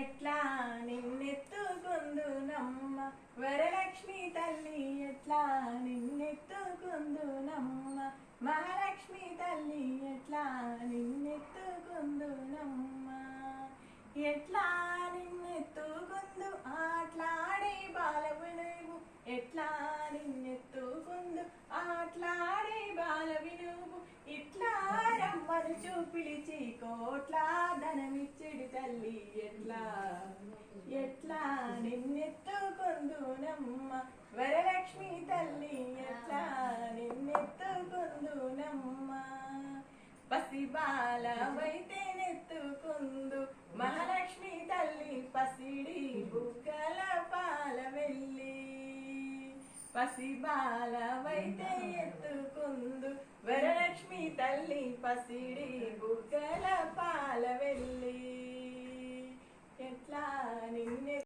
ఎట్లా నిన్నెత్తుకుందునమ్మ వరలక్ష్మి తల్లి, ఎట్లా నిన్నెత్తుకుందునమ్మ మహాలక్ష్మి తల్లి, ఎట్లా నిన్నెత్తుకుందునమ్మ. ఎట్లా నిన్నెత్తుకుందు ఆట్లాడే బాలవు నువ్వు, ఎట్లా నిన్నెత్తుకుందు ఆట్లాడే బాలవి నువ్వు. ఇట్లా రమ్మను చూపిలిచి కోట్ల ధనమిచ్చిడి తల్లి, ఎట్లా ఎట్లా నిన్నెత్తుకుందునమ్మ వరలక్ష్మి తల్లి, ఎట్లా నిన్నెత్తుకుందునమ్మ. పసిబాలవైతే నెత్తుకుందు మహాలక్ష్మి తల్లి, పసిడి బుగ్గల పాల వెళ్ళి. పసిబాలవైతే ఎత్తుకుందు వరలక్ష్మి తల్లి, పసిడి బుగ్గల పాల వెళ్ళి. ఎట్లా నిన్నె